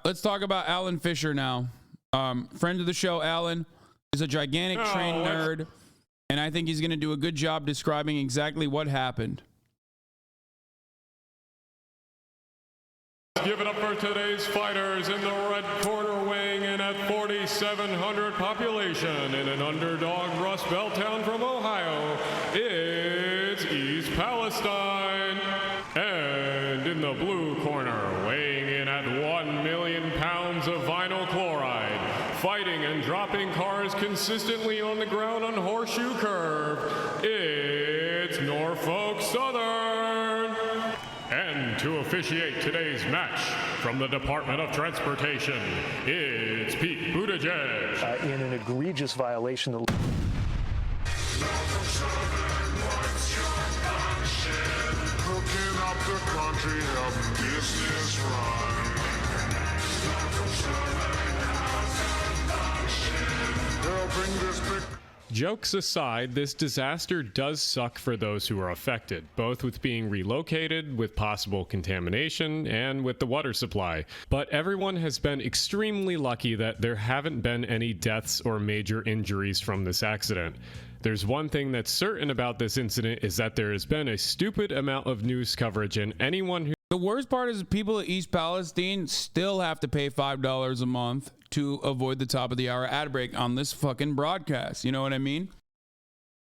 let's talk about Alan Fisher now. Friend of the show, Alan is a gigantic train nerd, and I think he's going to do a good job describing exactly what happened. Give it up for today's fighters in the red corner, weighing in at 4,700 population in an underdog Rust Belt town from Ohio. It's East Palestine. And in the blue corner, weighing in at 1 million pounds of vinyl chloride, fighting and dropping cars consistently on the ground on Horseshoe Curve, it's Norfolk Southern. And to officiate today's match, from the Department of Transportation, it's Pete Buttigieg. In an egregious violation of... Cooking up the country, helping business run. Helping this big... Jokes aside, this disaster does suck for those who are affected, both with being relocated, with possible contamination, and with the water supply. But everyone has been extremely lucky that there haven't been any deaths or major injuries from this accident. There's one thing that's certain about this incident is that there has been a stupid amount of news coverage, and anyone who... The worst part is people at East Palestine still have to pay $5 a month to avoid the top of the hour ad break on this fucking broadcast. You know what I mean?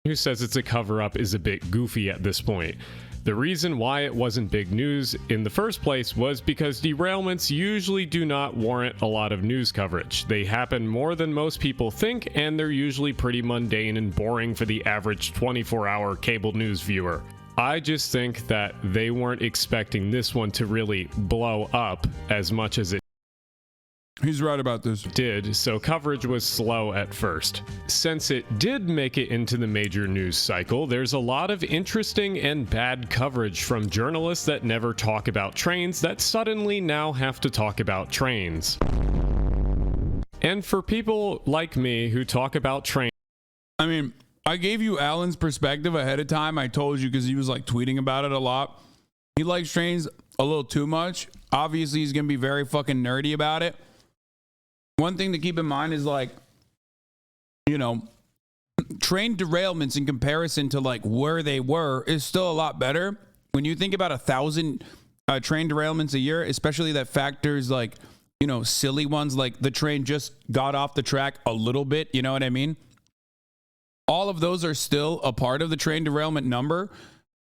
Who says it's a cover-up is a bit goofy at this point. The reason why it wasn't big news in the first place was because derailments usually do not warrant a lot of news coverage. They happen more than most people think, and they're usually pretty mundane and boring for the average 24-hour cable news viewer. I just think that they weren't expecting this one to really blow up as much as it He's right about this. did, so coverage was slow at first. Since it did make it into the major news cycle, there's a lot of interesting and bad coverage from journalists that never talk about trains that suddenly now have to talk about trains. And for people like me who talk about trains, I mean, I gave you Alan's perspective ahead of time. I told you because he was like tweeting about it a lot. He likes trains a little too much. Obviously, he's going to be very fucking nerdy about it. One thing to keep in mind is like, you know, train derailments in comparison to like where they were is still a lot better. When you think about 1,000 train derailments a year, especially that factors like, you know, silly ones like the train just got off the track a little bit. You know what I mean? All of those are still a part of the train derailment number.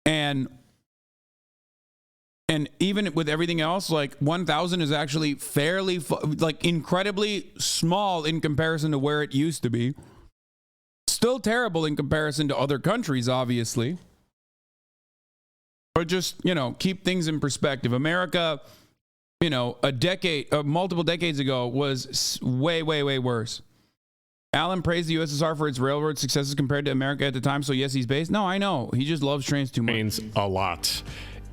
And even with everything else, like 1,000 is actually fairly, like incredibly small in comparison to where it used to be. Still terrible in comparison to other countries, obviously. But just, you know, keep things in perspective. America, you know, multiple decades ago was way, way, way worse. Alan praised the USSR for its railroad successes compared to America at the time, so yes, he's based. No, I know. He just loves trains too much. trains a lot.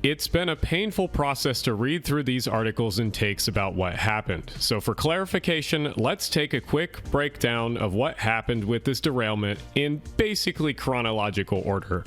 It's been a painful process to read through these articles and takes about what happened. So for clarification, let's take a quick breakdown of what happened with this derailment in basically chronological order.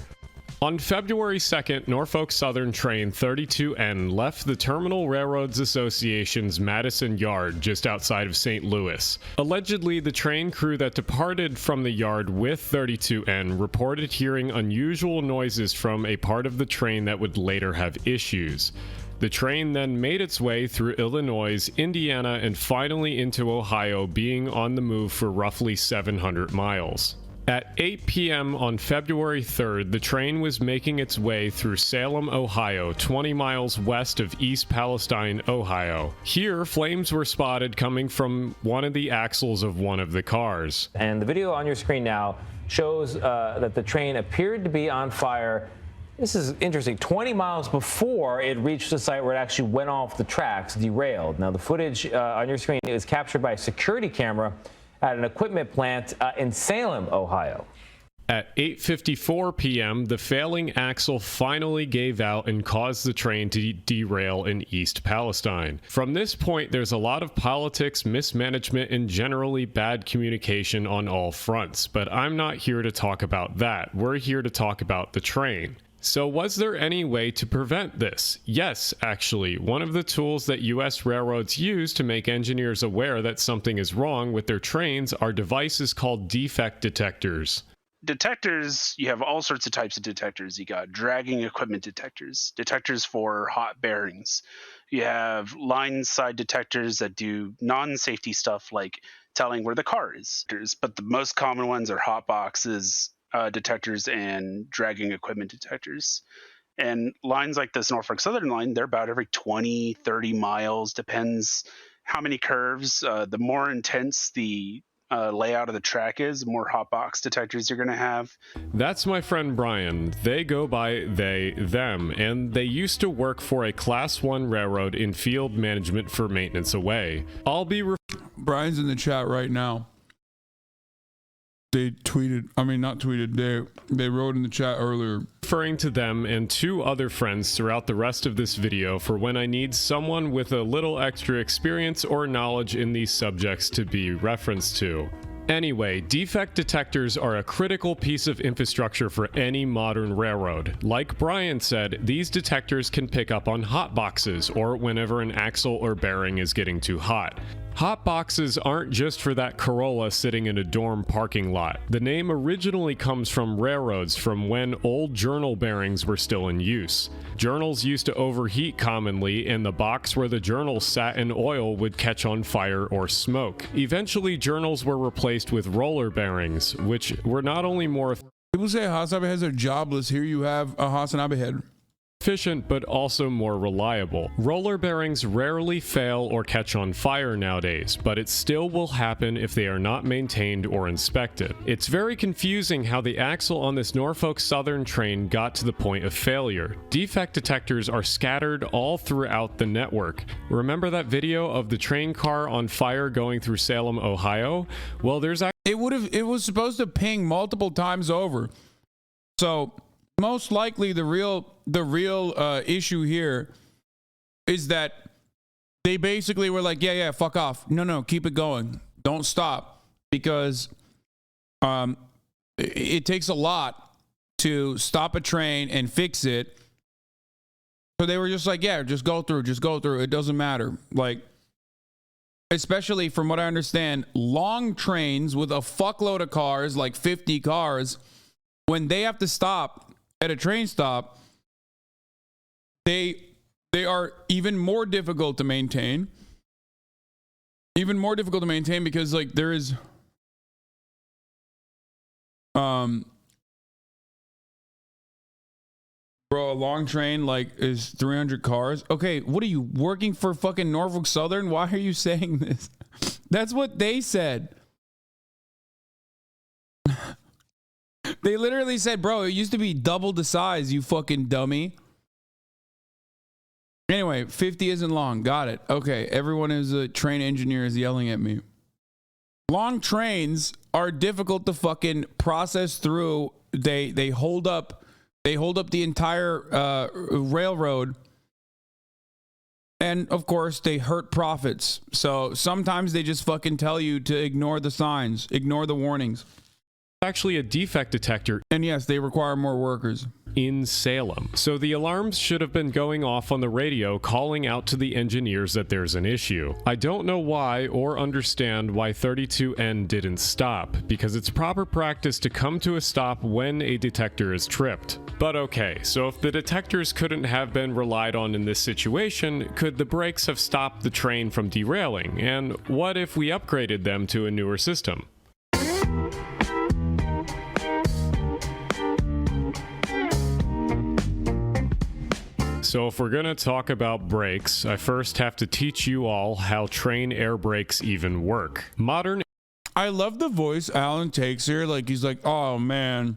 On February 2nd, Norfolk Southern Train 32N left the Terminal Railroads Association's Madison Yard just outside of St. Louis. Allegedly, the train crew that departed from the yard with 32N reported hearing unusual noises from a part of the train that would later have issues. The train then made its way through Illinois, Indiana, and finally into Ohio, being on the move for roughly 700 miles. At 8 p.m. on February 3rd, the train was making its way through Salem, Ohio, 20 miles west of East Palestine, Ohio. Here, flames were spotted coming from one of the axles of one of the cars. And the video on your screen now shows that the train appeared to be on fire. This is interesting. 20 miles before it reached the site where it actually went off the tracks, derailed. Now, the footage on your screen is captured by a security camera at an equipment plant in Salem, Ohio. At 8:54 p.m., the failing axle finally gave out and caused the train to derail in East Palestine. From this point, there's a lot of politics, mismanagement, and generally bad communication on all fronts, but I'm not here to talk about that. We're here to talk about the train. So was there any way to prevent this? Yes, actually. One of the tools that US railroads use to make engineers aware that something is wrong with their trains are devices called defect detectors. Detectors, you have all sorts of types of detectors. You got dragging equipment detectors, detectors for hot bearings. You have line side detectors that do non-safety stuff like telling where the car is. But the most common ones are hot boxes, detectors, and dragging equipment detectors. And lines like this Norfolk Southern line, they're about every 20, 30 miles, depends how many curves. The more intense the layout of the track is, the more hot box detectors you're going to have. That's my friend Brian. They go by they, them, and they used to work for a Class 1 railroad in field management for maintenance away. Brian's in the chat right now. They tweeted, not tweeted, they wrote in the chat earlier. Referring to them and 2 other friends throughout the rest of this video for when I need someone with a little extra experience or knowledge in these subjects to be referenced to. Anyway, defect detectors are a critical piece of infrastructure for any modern railroad. Like Brian said, these detectors can pick up on hot boxes or whenever an axle or bearing is getting too hot. Hot boxes aren't just for that Corolla sitting in a dorm parking lot. The name originally comes from railroads from when old journal bearings were still in use. Journals used to overheat commonly, and the box where the journals sat in oil would catch on fire or smoke. Eventually, journals were replaced with roller bearings, which were not only more People say Hasanabi heads are jobless. Here you have a Hasanabi head. efficient but also more reliable. Roller bearings rarely fail or catch on fire nowadays, but it still will happen if they are not maintained or inspected. It's very confusing how the axle on this Norfolk Southern train got to the point of failure. Defect detectors are scattered all throughout the network. Remember that video of the train car on fire going through Salem, Ohio? Well, It was supposed to ping multiple times over. So most likely the real issue here is that they basically were like, yeah, fuck off. No, keep it going. Don't stop, because it takes a lot to stop a train and fix it. So they were just like, yeah, just go through. It doesn't matter. Like, especially from what I understand, long trains with a fuckload of cars, like 50 cars, when they have to stop at a train stop, they are even more difficult to maintain. Because like there is bro, a long train like is 300 cars. Okay, what are you working for fucking Norfolk Southern? Why are you saying this? That's what they said. They literally said, bro, it used to be double the size, you fucking dummy. Anyway, 50 isn't long. Got it. Okay, everyone who's a train engineer is yelling at me. Long trains are difficult to fucking process through. They hold up the entire railroad. And of course, they hurt profits. So sometimes they just fucking tell you to ignore the signs, ignore the warnings. actually a defect detector. And yes, they require more workers. In Salem. So the alarms should have been going off on the radio calling out to the engineers that there's an issue. I don't know why or understand why 32N didn't stop, because it's proper practice to come to a stop when a detector is tripped. But okay, so if the detectors couldn't have been relied on in this situation, could the brakes have stopped the train from derailing? And what if we upgraded them to a newer system? So if we're going to talk about brakes, I first have to teach you all how train air brakes even work. I love the voice Alan takes here. Like, he's like, oh man,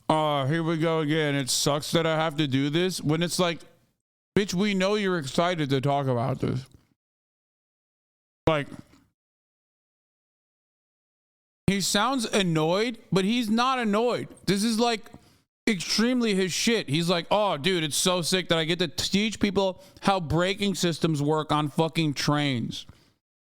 here we go again. It sucks that I have to do this. When it's like, bitch, we know you're excited to talk about this. Like, he sounds annoyed, but he's not annoyed. This is like extremely his shit. He's like, oh dude, it's so sick that I get to teach people how braking systems work on fucking trains.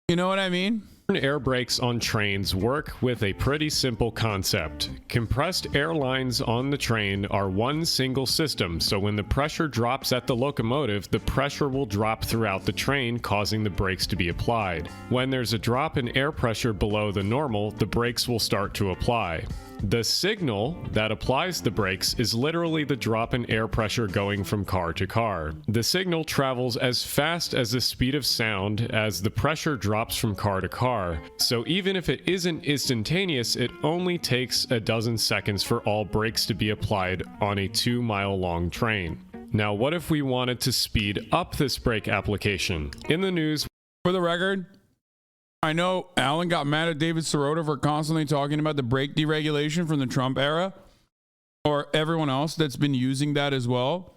You know what I mean? Air brakes on trains work with a pretty simple concept. Compressed air lines on the train are one single system, so when the pressure drops at the locomotive, the pressure will drop throughout the train, causing the brakes to be applied. When there's a drop in air pressure below the normal, the brakes will start to apply. The signal that applies the brakes is literally the drop in air pressure going from car to car. The signal travels as fast as the speed of sound as the pressure drops from car to car, so even if it isn't instantaneous, it only takes a dozen seconds for all brakes to be applied on a 2-mile-long train. Now, what if we wanted to speed up this brake application? In the news, For the record, I know Alan got mad at David Sirota for constantly talking about the brake deregulation from the Trump era, or everyone else that's been using that as well.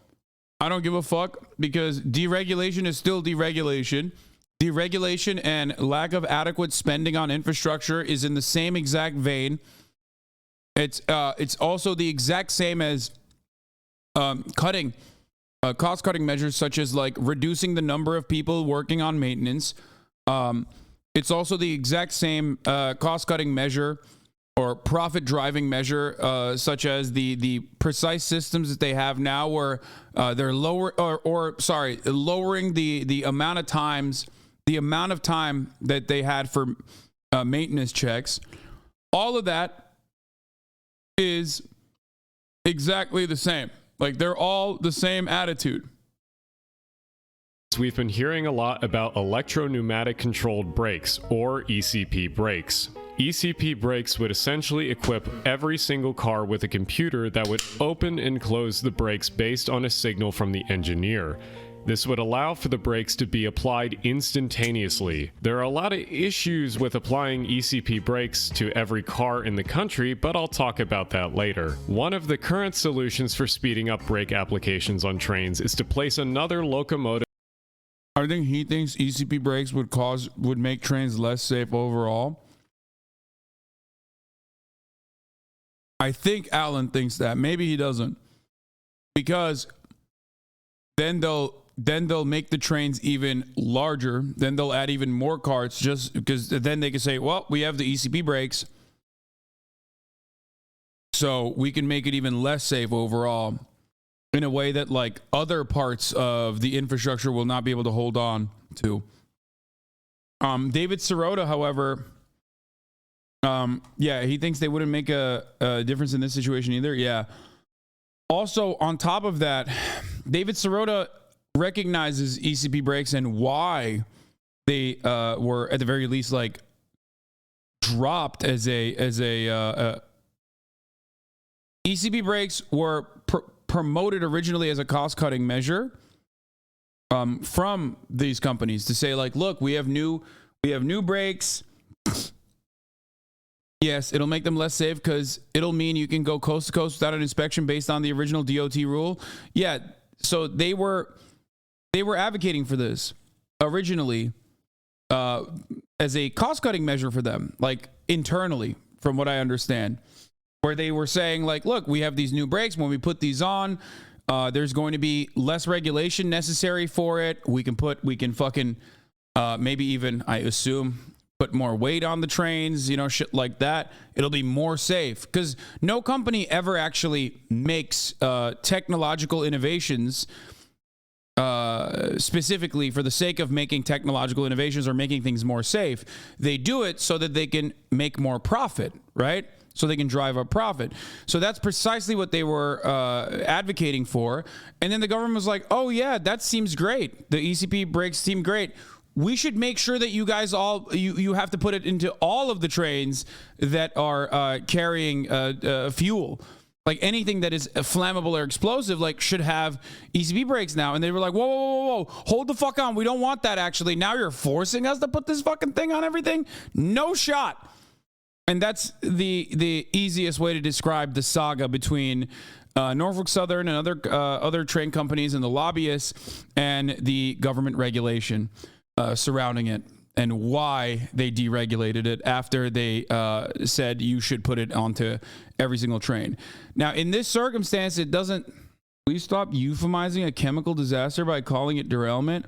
I don't give a fuck, because deregulation is still deregulation. Deregulation and lack of adequate spending on infrastructure is in the same exact vein. It's also the exact same as cost-cutting measures, such as like reducing the number of people working on maintenance. It's also the exact same cost-cutting measure or profit-driving measure, such as the precise systems that they have now, where they're lowering the amount of time that they had for maintenance checks. All of that is exactly the same. Like, they're all the same attitude. we've been hearing a lot about electro-pneumatic controlled brakes, or ECP brakes. ECP brakes would essentially equip every single car with a computer that would open and close the brakes based on a signal from the engineer. This would allow for the brakes to be applied instantaneously. There are a lot of issues with applying ECP brakes to every car in the country, but I'll talk about that later. One of the current solutions for speeding up brake applications on trains is to place another locomotive. I think he thinks ECP brakes would make trains less safe overall. I think Alan thinks that. Maybe he doesn't. Because then they'll make the trains even larger. Then they'll add even more carts, just because then they can say, well, we have the ECP brakes, so we can make it even less safe overall, in a way that like other parts of the infrastructure will not be able to hold on to. David Sirota, however, yeah, he thinks they wouldn't make a difference in this situation either. Yeah. Also, on top of that, David Sirota recognizes ECP brakes and why they were at the very least like dropped as a ECP brakes were promoted originally as a cost-cutting measure from these companies to say like, look, we have new brakes. Yes, it'll make them less safe because it'll mean you can go coast to coast without an inspection based on the original DOT rule. Yeah, so they were advocating for this originally as a cost-cutting measure for them, like internally, from what I understand, where they were saying like, look, we have these new brakes. When we put these on, there's going to be less regulation necessary for it. We can fucking maybe even, I assume, put more weight on the trains, you know, shit like that. It'll be more safe, because no company ever actually makes technological innovations specifically for the sake of making technological innovations or making things more safe. They do it so that they can make more profit, right? So they can drive up profit. So that's precisely what they were advocating for. And then the government was like, oh yeah, that seems great. The ECP brakes seem great. We should make sure that you guys all, you have to put it into all of the trains that are carrying fuel. Like anything that is flammable or explosive, like, should have ECP brakes now. And they were like, whoa, whoa, whoa, whoa, hold the fuck on. We don't want that, actually. Now you're forcing us to put this fucking thing on everything? No shot. And that's the easiest way to describe the saga between Norfolk Southern and other train companies and the lobbyists and the government regulation surrounding it, and why they deregulated it after they said you should put it onto every single train. Now, in this circumstance, it doesn't... Please stop euphemizing a chemical disaster by calling it derailment.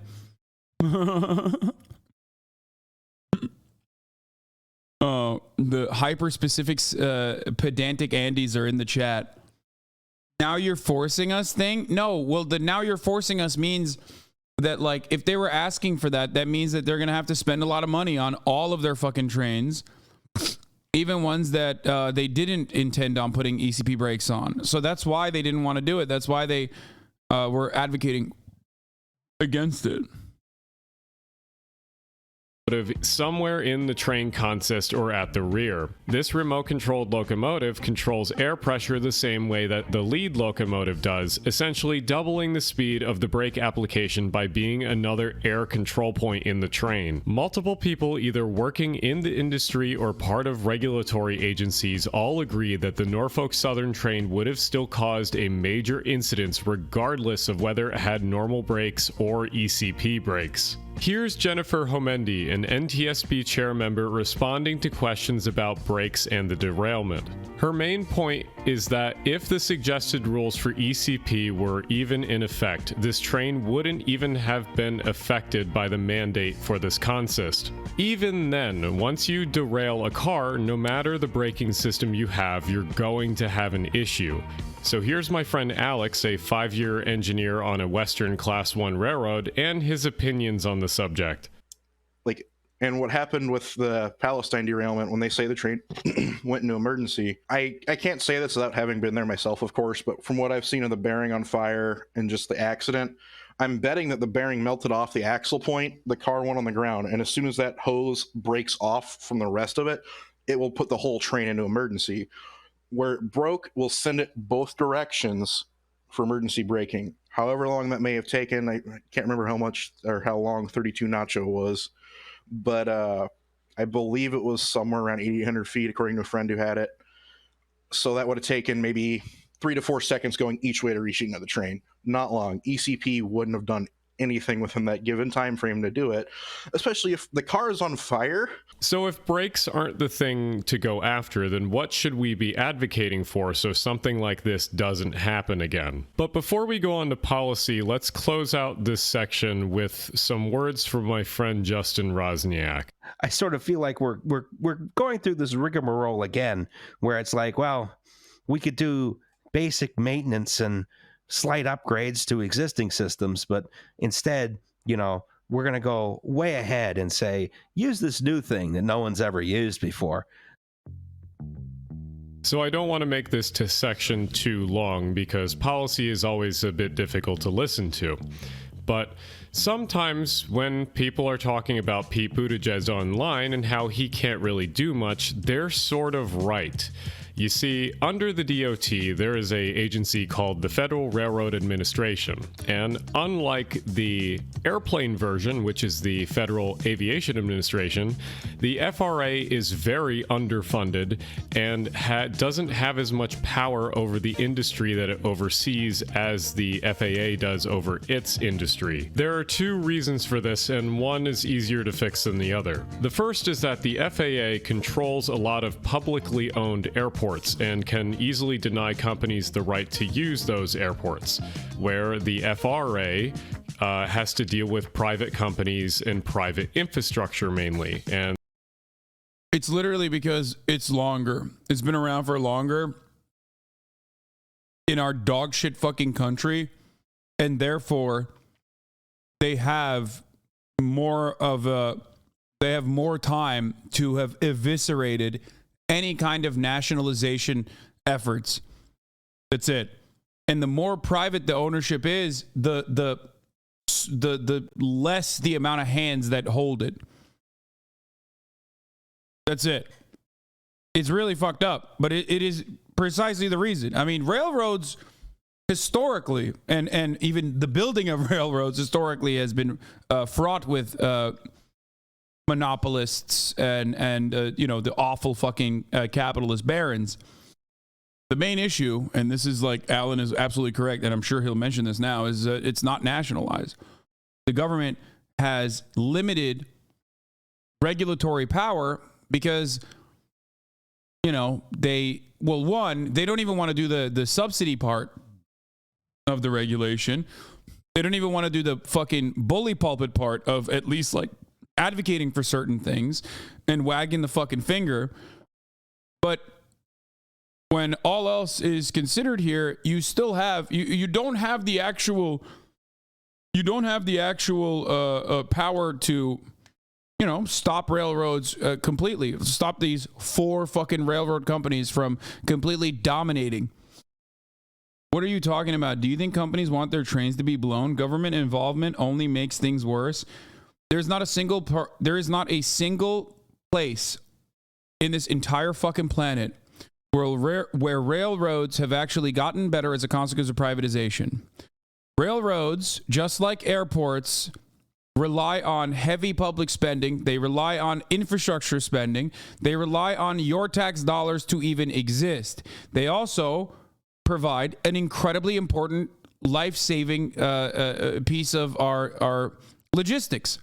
The hyper specific pedantic Andes are in the chat. Now you're forcing us thing? No, well, the now you're forcing us means that, like, if they were asking for that, that means that they're going to have to spend a lot of money on all of their fucking trains, even ones that they didn't intend on putting ECP brakes on. So that's why they didn't want to do it. That's why they were advocating against it. Somewhere in the train consist or at the rear. This remote-controlled locomotive controls air pressure the same way that the lead locomotive does, essentially doubling the speed of the brake application by being another air control point in the train. Multiple people either working in the industry or part of regulatory agencies all agree that the Norfolk Southern train would have still caused a major incident regardless of whether it had normal brakes or ECP brakes. Here's Jennifer Homendi, an NTSB chair member, responding to questions about brakes and the derailment. Her main point is that if the suggested rules for ECP were even in effect, this train wouldn't even have been affected by the mandate for this consist. Even then, once you derail a car, no matter the braking system you have, you're going to have an issue. So here's my friend Alex, a 5-year engineer on a Western Class 1 railroad, and his opinions on the subject. And what happened with the Palestine derailment when they say the train went into emergency, I can't say this without having been there myself, of course, but from what I've seen of the bearing on fire and just the accident, I'm betting that the bearing melted off the axle point, the car went on the ground, and as soon as that hose breaks off from the rest of it, it will put the whole train into emergency. Where it broke, we'll send it both directions for emergency braking. However long that may have taken, I can't remember how much or how long 32 Nacho was, but I believe it was somewhere around 8,800 feet, according to a friend who had it. So that would have taken maybe 3 to 4 seconds going each way to reach another train. Not long. ECP wouldn't have done anything within that given time frame to do it, especially if the car is on fire. So if brakes aren't the thing to go after, then what should we be advocating for so something like this doesn't happen again? But before we go on to policy, let's close out this section with some words from my friend Justin Rosniak. I sort of feel like we're going through this rigmarole again, where it's like, well, we could do basic maintenance and slight upgrades to existing systems, but instead, we're going to go way ahead and say, use this new thing that no one's ever used before. So I don't want to make this section too long because policy is always a bit difficult to listen to. But sometimes when people are talking about Pete Buttigieg online and how he can't really do much, they're sort of right. You see, under the DOT, there is an agency called the Federal Railroad Administration, and unlike the airplane version, which is the Federal Aviation Administration, the FRA is very underfunded and doesn't have as much power over the industry that it oversees as the FAA does over its industry. There are two reasons for this, and one is easier to fix than the other. The first is that the FAA controls a lot of publicly owned airports and can easily deny companies the right to use those airports, where the FRA has to deal with private companies and private infrastructure mainly. And it's literally because it's longer. It's been around for longer in our dog shit fucking country, and therefore they have more time to have eviscerated any kind of nationalization efforts. That's it. And the more private the ownership is, the less the amount of hands that hold it. That's it. It's really fucked up, but it is precisely the reason. I mean, railroads historically, and even the building of railroads historically has been fraught with monopolists and the awful fucking capitalist barons. The main issue, and this is like Alan is absolutely correct, and I'm sure he'll mention this now, is it's not nationalized. The government has limited regulatory power because, they don't even want to do the subsidy part of the regulation. They don't even want to do the fucking bully pulpit part of at least like advocating for certain things and wagging the fucking finger But when all else is considered here, you still have, you don't have the actual power to, stop railroads completely. Stop these 4 fucking railroad companies from completely dominating. What are you talking about? Do you think companies want their trains to be blown? Government involvement only makes things worse. There is not a single place in this entire fucking planet where railroads have actually gotten better as a consequence of privatization. Railroads, just like airports, rely on heavy public spending. They rely on infrastructure spending. They rely on your tax dollars to even exist. They also provide an incredibly important life-saving piece of our logistics.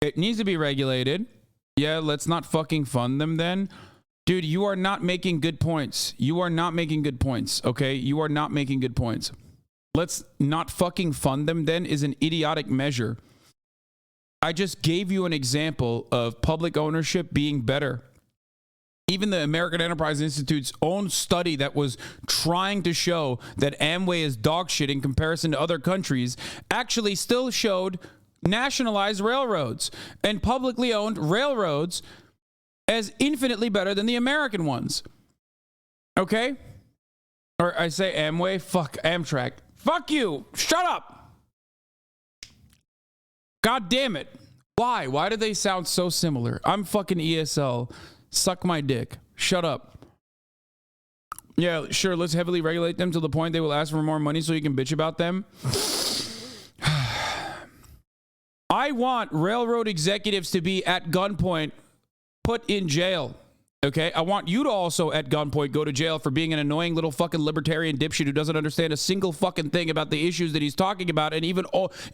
It needs to be regulated. Yeah, let's not fucking fund them then. Dude, you are not making good points. You are not making good points, okay? You are not making good points. Let's not fucking fund them then is an idiotic measure. I just gave you an example of public ownership being better. Even the American Enterprise Institute's own study that was trying to show that Amway is dog shit in comparison to other countries actually still showed nationalized railroads and publicly owned railroads as infinitely better than the American ones. Okay? Or I say Amway, fuck Amtrak. Fuck you. Shut up. God damn it. Why? Why do they sound so similar? I'm fucking ESL. Suck my dick. Shut up. Yeah, sure, let's heavily regulate them to the point they will ask for more money so you can bitch about them. I want railroad executives to be at gunpoint, put in jail. Okay? I want you to also at gunpoint go to jail for being an annoying little fucking libertarian dipshit who doesn't understand a single fucking thing about the issues that he's talking about and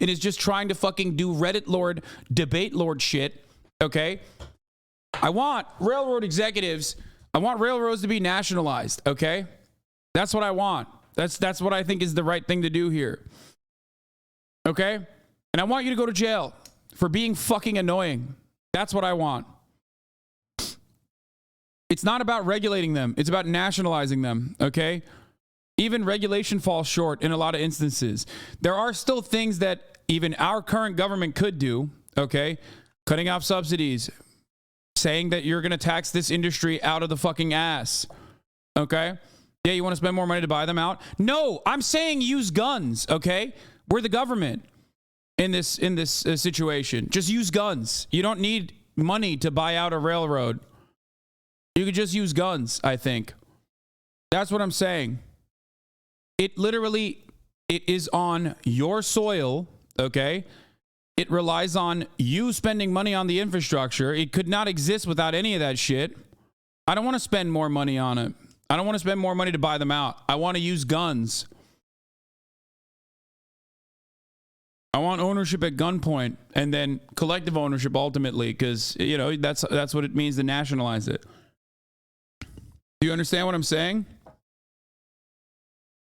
is just trying to fucking do Reddit Lord, debate Lord shit. Okay? I want railroad executives, I want railroads to be nationalized, okay? That's what I want. That's what I think is the right thing to do here. Okay? And I want you to go to jail for being fucking annoying. That's what I want. It's not about regulating them. It's about nationalizing them, okay? Even regulation falls short in a lot of instances. There are still things that even our current government could do, okay? Cutting off subsidies, saying that you're going to tax this industry out of the fucking ass. Okay? Yeah, you want to spend more money to buy them out? No, I'm saying use guns, okay? We're the government in this situation. Just use guns. You don't need money to buy out a railroad. You could just use guns, I think. That's what I'm saying. It is on your soil, okay? It relies on you spending money on the infrastructure. It could not exist without any of that shit. I don't want to spend more money on it. I don't want to spend more money to buy them out. I want to use guns. I want ownership at gunpoint and then collective ownership ultimately because, that's what it means to nationalize it. Do you understand what I'm saying?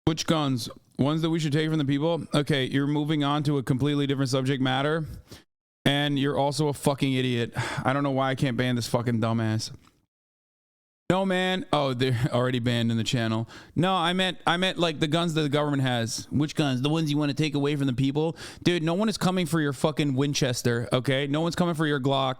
Which guns? Ones that we should take from the people? Okay, you're moving on to a completely different subject matter. And you're also a fucking idiot. I don't know why I can't ban this fucking dumbass. No, man. Oh, they're already banned in the channel. No, I meant like the guns that the government has. Which guns? The ones you want to take away from the people? Dude, no one is coming for your fucking Winchester, okay? No one's coming for your Glock.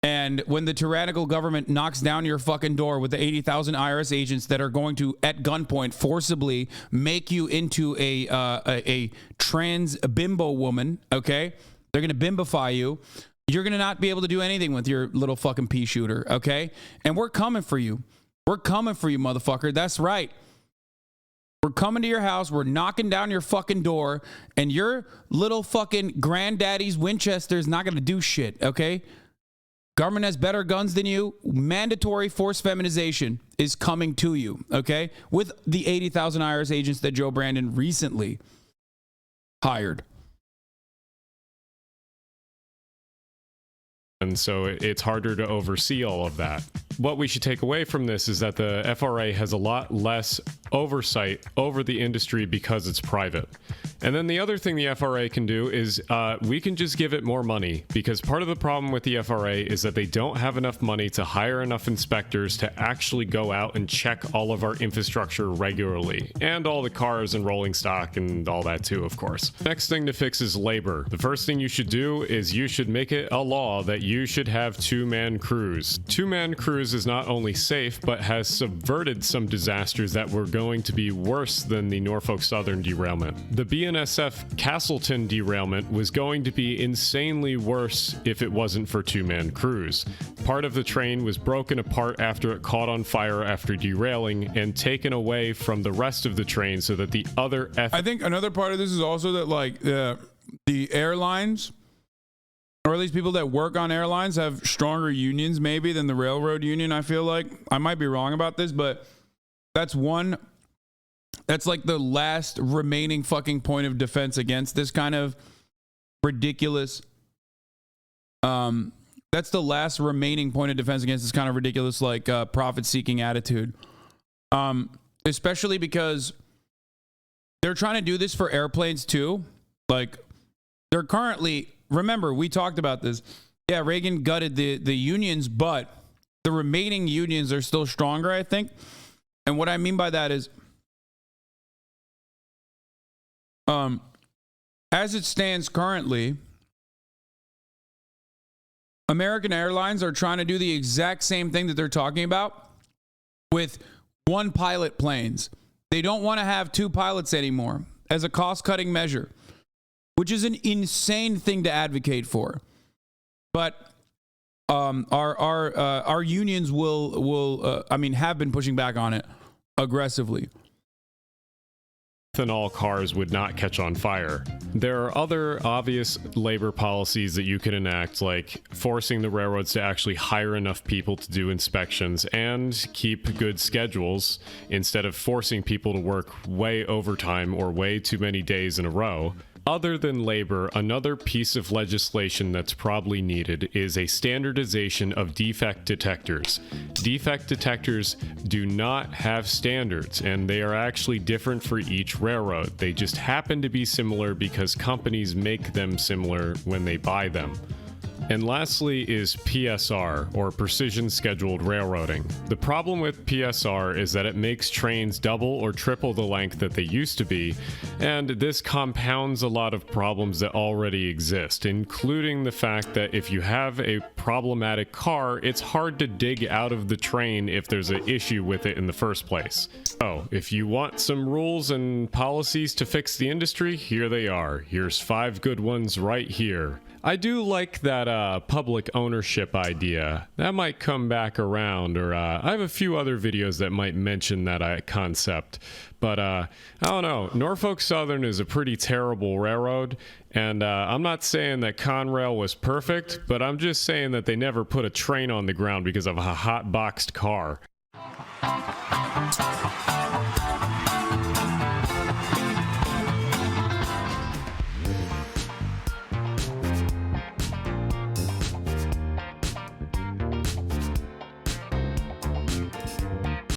And when the tyrannical government knocks down your fucking door with the 80,000 IRS agents that are going to, at gunpoint, forcibly make you into a trans bimbo woman, okay? They're going to bimbify you. You're going to not be able to do anything with your little fucking pea shooter, okay? And we're coming for you. We're coming for you, motherfucker. That's right. We're coming to your house. We're knocking down your fucking door. And your little fucking granddaddy's Winchester is not going to do shit, okay? Government has better guns than you. Mandatory forced feminization is coming to you, okay? With the 80,000 IRS agents that Joe Brandon recently hired. and so it's harder to oversee all of that. What we should take away from this is that the FRA has a lot less oversight over the industry because it's private. And then the other thing the FRA can do is we can just give it more money, because part of the problem with the FRA is that they don't have enough money to hire enough inspectors to actually go out and check all of our infrastructure regularly, and all the cars and rolling stock and all that too, of course. Next thing to fix is labor. The first thing you should do is you should make it a law that you should have two-man crews. Two-man crews is not only safe, but has subverted some disasters that were going to be worse than the Norfolk Southern derailment. The BNSF Castleton derailment was going to be insanely worse if it wasn't for two-man crews. Part of the train was broken apart after it caught on fire after derailing and taken away from the rest of the train so that the other I think another part of this is also that, like, the airlines, or at least people that work on airlines, have stronger unions maybe than the railroad union. I feel like I might be wrong about this, but that's like the last remaining fucking point of defense against this kind of ridiculous that's the last remaining point of defense against this kind of ridiculous, like, profit-seeking attitude. Especially because they're trying to do this for airplanes too. Like, they're currently, remember, we talked about this. Yeah, Reagan gutted the unions, but the remaining unions are still stronger, I think. And what I mean by that is, as it stands currently, American Airlines are trying to do the exact same thing that they're talking about with one pilot planes. They don't want to have two pilots anymore as a cost-cutting measure, which is an insane thing to advocate for. But our unions will have been pushing back on it aggressively. Ethanol cars would not catch on fire. There are other obvious labor policies that you can enact, like forcing the railroads to actually hire enough people to do inspections and keep good schedules instead of forcing people to work way overtime or way too many days in a row. Other than labor, another piece of legislation that's probably needed is a standardization of defect detectors. Defect detectors do not have standards, and they are actually different for each railroad. They just happen to be similar because companies make them similar when they buy them. And lastly is PSR, or Precision Scheduled Railroading. The problem with PSR is that it makes trains double or triple the length that they used to be, and this compounds a lot of problems that already exist, including the fact that if you have a problematic car, it's hard to dig out of the train if there's an issue with it in the first place. So, if you want some rules and policies to fix the industry, here they are. Here's 5 good ones right here. I do like that public ownership idea. That might come back around, or I have a few other videos that might mention that concept. But I don't know. Norfolk Southern is a pretty terrible railroad, and I'm not saying that Conrail was perfect, but I'm just saying that they never put a train on the ground because of a hot-boxed car.